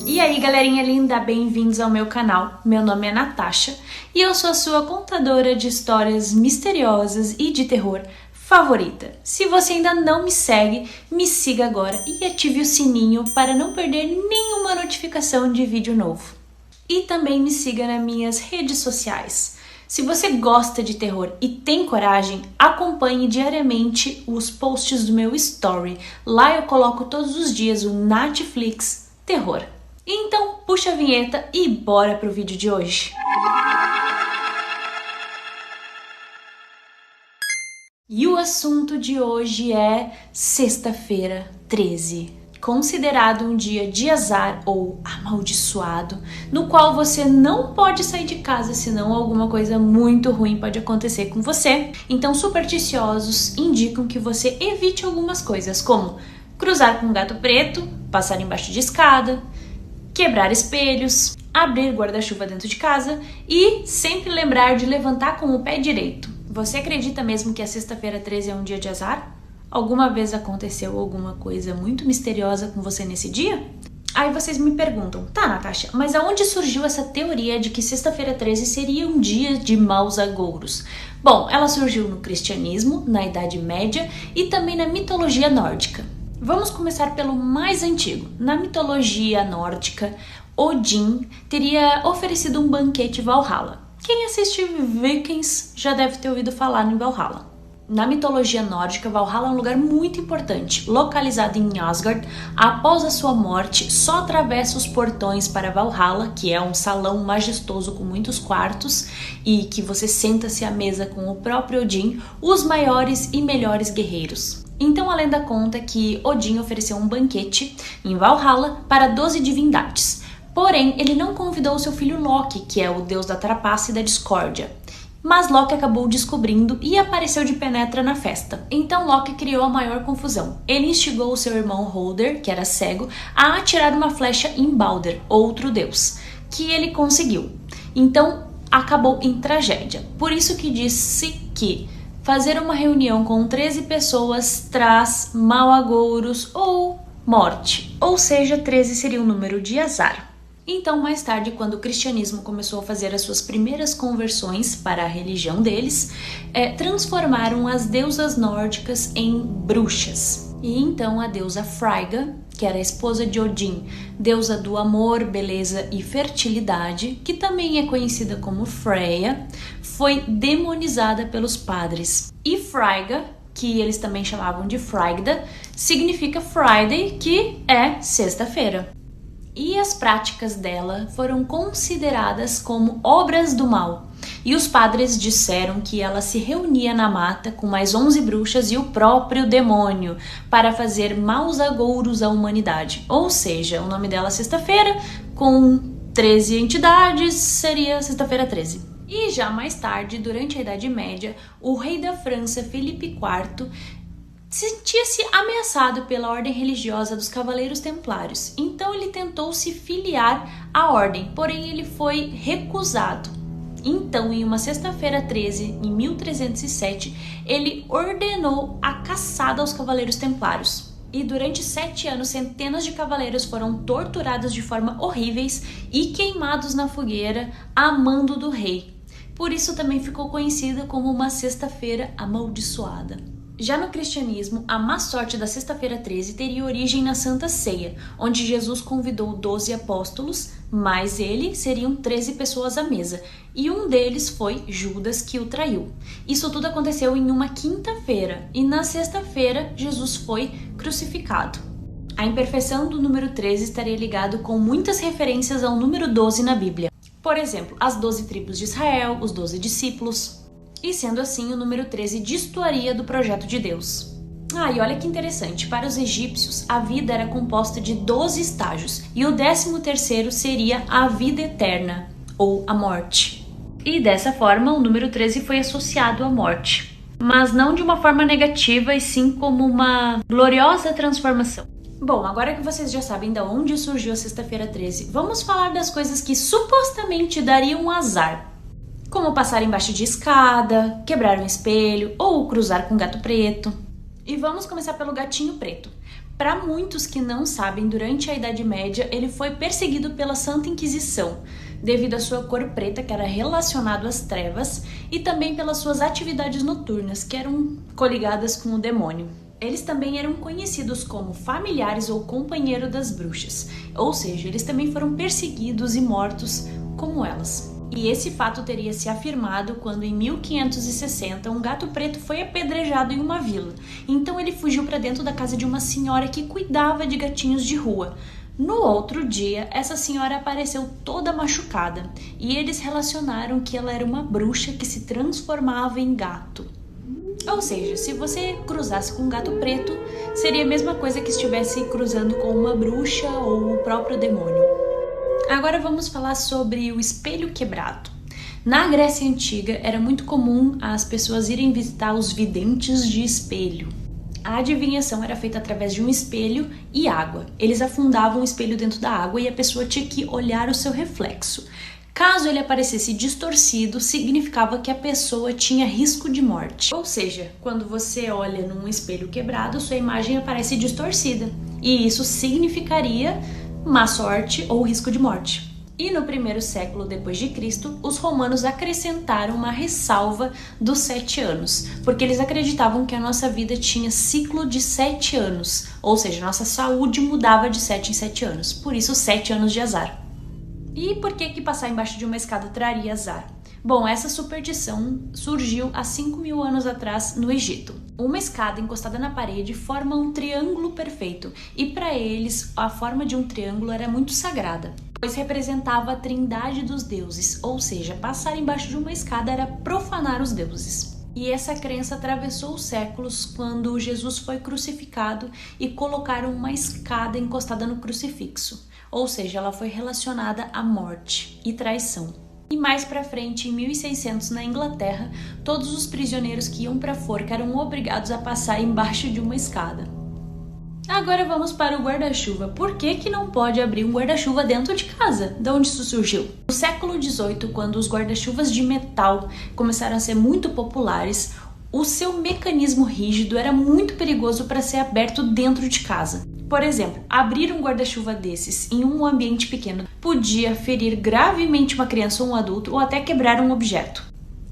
E aí, galerinha linda, bem-vindos ao meu canal. Meu nome é Natasha e eu sou a sua contadora de histórias misteriosas e de terror favorita. Se você ainda não me segue, me siga agora e ative o sininho para não perder nenhuma notificação de vídeo novo. E também me siga nas minhas redes sociais. Se você gosta de terror e tem coragem, acompanhe diariamente os posts do meu story. Lá eu coloco todos os dias o Netflix Terror. Então, puxa a vinheta e bora pro vídeo de hoje. E o assunto de hoje é Sexta-feira 13, considerado um dia de azar ou amaldiçoado, no qual você não pode sair de casa, senão alguma coisa muito ruim pode acontecer com você. Então, supersticiosos indicam que você evite algumas coisas, como cruzar com um gato preto, passar embaixo de escada, quebrar espelhos, abrir guarda-chuva dentro de casa e sempre lembrar de levantar com o pé direito. Você acredita mesmo que a sexta-feira 13 é um dia de azar? Alguma vez aconteceu alguma coisa muito misteriosa com você nesse dia? Aí vocês me perguntam, tá, Natasha, mas aonde surgiu essa teoria de que sexta-feira 13 seria um dia de maus agouros? Bom, ela surgiu no cristianismo, na Idade Média e também na mitologia nórdica. Vamos começar pelo mais antigo. Na mitologia nórdica, Odin teria oferecido um banquete em Valhalla. Quem assiste Vikings já deve ter ouvido falar em Valhalla. Na mitologia nórdica, Valhalla é um lugar muito importante. Localizado em Asgard, após a sua morte, só atravessa os portões para Valhalla, que é um salão majestoso com muitos quartos e que você senta-se à mesa com o próprio Odin, os maiores e melhores guerreiros. Então a lenda conta que Odin ofereceu um banquete em Valhalla para 12 divindades. Porém, ele não convidou seu filho Loki, que é o deus da trapaça e da discórdia. Mas Loki acabou descobrindo e apareceu de penetra na festa. Então Loki criou a maior confusão. Ele instigou o seu irmão Hoder, que era cego, a atirar uma flecha em Balder, outro deus, que ele conseguiu. Então acabou em tragédia. Por isso que disse que fazer uma reunião com 13 pessoas traz mau agouros ou morte. Ou seja, 13 seria um número de azar. Então, mais tarde, quando o cristianismo começou a fazer as suas primeiras conversões para a religião deles, transformaram as deusas nórdicas em bruxas. E então a deusa Freyja, que era a esposa de Odin, deusa do amor, beleza e fertilidade, que também é conhecida como Freya, foi demonizada pelos padres. E Freyja, que eles também chamavam de Frigda, significa Friday, que é sexta-feira. E as práticas dela foram consideradas como obras do mal. E os padres disseram que ela se reunia na mata com mais 11 bruxas e o próprio demônio para fazer maus agouros à humanidade. Ou seja, o nome dela sexta-feira, com 13 entidades, seria sexta-feira 13. E já mais tarde, durante a Idade Média, o rei da França, Filipe IV, sentia-se ameaçado pela ordem religiosa dos Cavaleiros Templários, então ele tentou se filiar à ordem, porém ele foi recusado. Então, em uma sexta-feira 13, em 1307, ele ordenou a caçada aos Cavaleiros Templários. E durante 7 anos, centenas de cavaleiros foram torturados de forma horríveis e queimados na fogueira a mando do rei. Por isso também ficou conhecida como uma sexta-feira amaldiçoada. Já no cristianismo, a má sorte da sexta-feira 13 teria origem na Santa Ceia, onde Jesus convidou 12 apóstolos, mais ele seriam 13 pessoas à mesa, e um deles foi Judas, que o traiu. Isso tudo aconteceu em uma quinta-feira, e na sexta-feira Jesus foi crucificado. A imperfeição do número 13 estaria ligado com muitas referências ao número 12 na Bíblia. Por exemplo, as 12 tribos de Israel, os 12 discípulos. E sendo assim, o número 13 destoaria do projeto de Deus. E olha que interessante, para os egípcios, a vida era composta de 12 estágios, e o 13º seria a vida eterna, ou a morte. E dessa forma, o número 13 foi associado à morte, mas não de uma forma negativa, e sim como uma gloriosa transformação. Bom, agora que vocês já sabem de onde surgiu a sexta-feira 13, vamos falar das coisas que supostamente dariam azar. Como passar embaixo de escada, quebrar um espelho ou cruzar com um gato preto. E vamos começar pelo gatinho preto. Para muitos que não sabem, durante a Idade Média ele foi perseguido pela Santa Inquisição, devido à sua cor preta, que era relacionado às trevas, e também pelas suas atividades noturnas, que eram coligadas com o demônio. Eles também eram conhecidos como familiares ou companheiro das bruxas, ou seja, eles também foram perseguidos e mortos como elas. E esse fato teria se afirmado quando, em 1560, um gato preto foi apedrejado em uma vila. Então ele fugiu para dentro da casa de uma senhora que cuidava de gatinhos de rua. No outro dia, essa senhora apareceu toda machucada, e eles relacionaram que ela era uma bruxa que se transformava em gato. Ou seja, se você cruzasse com um gato preto, seria a mesma coisa que estivesse cruzando com uma bruxa ou o próprio demônio. Agora vamos falar sobre o espelho quebrado. Na Grécia Antiga era muito comum as pessoas irem visitar os videntes de espelho. A adivinhação era feita através de um espelho e água. Eles afundavam o espelho dentro da água e a pessoa tinha que olhar o seu reflexo. Caso ele aparecesse distorcido, significava que a pessoa tinha risco de morte. Ou seja, quando você olha num espelho quebrado, sua imagem aparece distorcida. E isso significaria má sorte ou risco de morte. E no primeiro século depois de Cristo, os romanos acrescentaram uma ressalva dos 7 anos, porque eles acreditavam que a nossa vida tinha ciclo de 7 anos, ou seja, nossa saúde mudava de 7 em 7 anos, por isso 7 anos de azar. E por que passar embaixo de uma escada traria azar? Bom, essa superstição surgiu há 5.000 anos atrás no Egito. Uma escada encostada na parede forma um triângulo perfeito, e para eles a forma de um triângulo era muito sagrada, pois representava a trindade dos deuses, ou seja, passar embaixo de uma escada era profanar os deuses. E essa crença atravessou os séculos quando Jesus foi crucificado e colocaram uma escada encostada no crucifixo, ou seja, ela foi relacionada à morte e traição. E mais pra frente, em 1600, na Inglaterra, todos os prisioneiros que iam pra forca eram obrigados a passar embaixo de uma escada. Agora vamos para o guarda-chuva. Por que não pode abrir um guarda-chuva dentro de casa? De onde isso surgiu? No século XVIII, quando os guarda-chuvas de metal começaram a ser muito populares, o seu mecanismo rígido era muito perigoso para ser aberto dentro de casa. Por exemplo, abrir um guarda-chuva desses em um ambiente pequeno podia ferir gravemente uma criança ou um adulto ou até quebrar um objeto.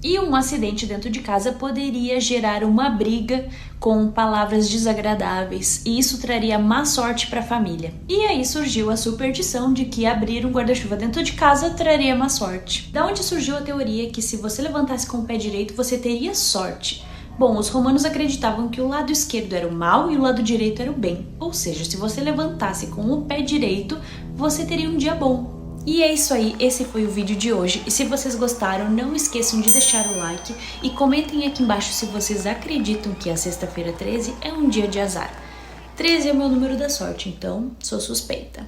E um acidente dentro de casa poderia gerar uma briga com palavras desagradáveis, e isso traria má sorte para a família. E aí surgiu a superstição de que abrir um guarda-chuva dentro de casa traria má sorte. Da onde surgiu a teoria que se você levantasse com o pé direito você teria sorte? Bom, os romanos acreditavam que o lado esquerdo era o mal e o lado direito era o bem. Ou seja, se você levantasse com o pé direito, você teria um dia bom. E é isso aí, esse foi o vídeo de hoje. E se vocês gostaram, não esqueçam de deixar o like e comentem aqui embaixo se vocês acreditam que a sexta-feira 13 é um dia de azar. 13 é o meu número da sorte, então sou suspeita.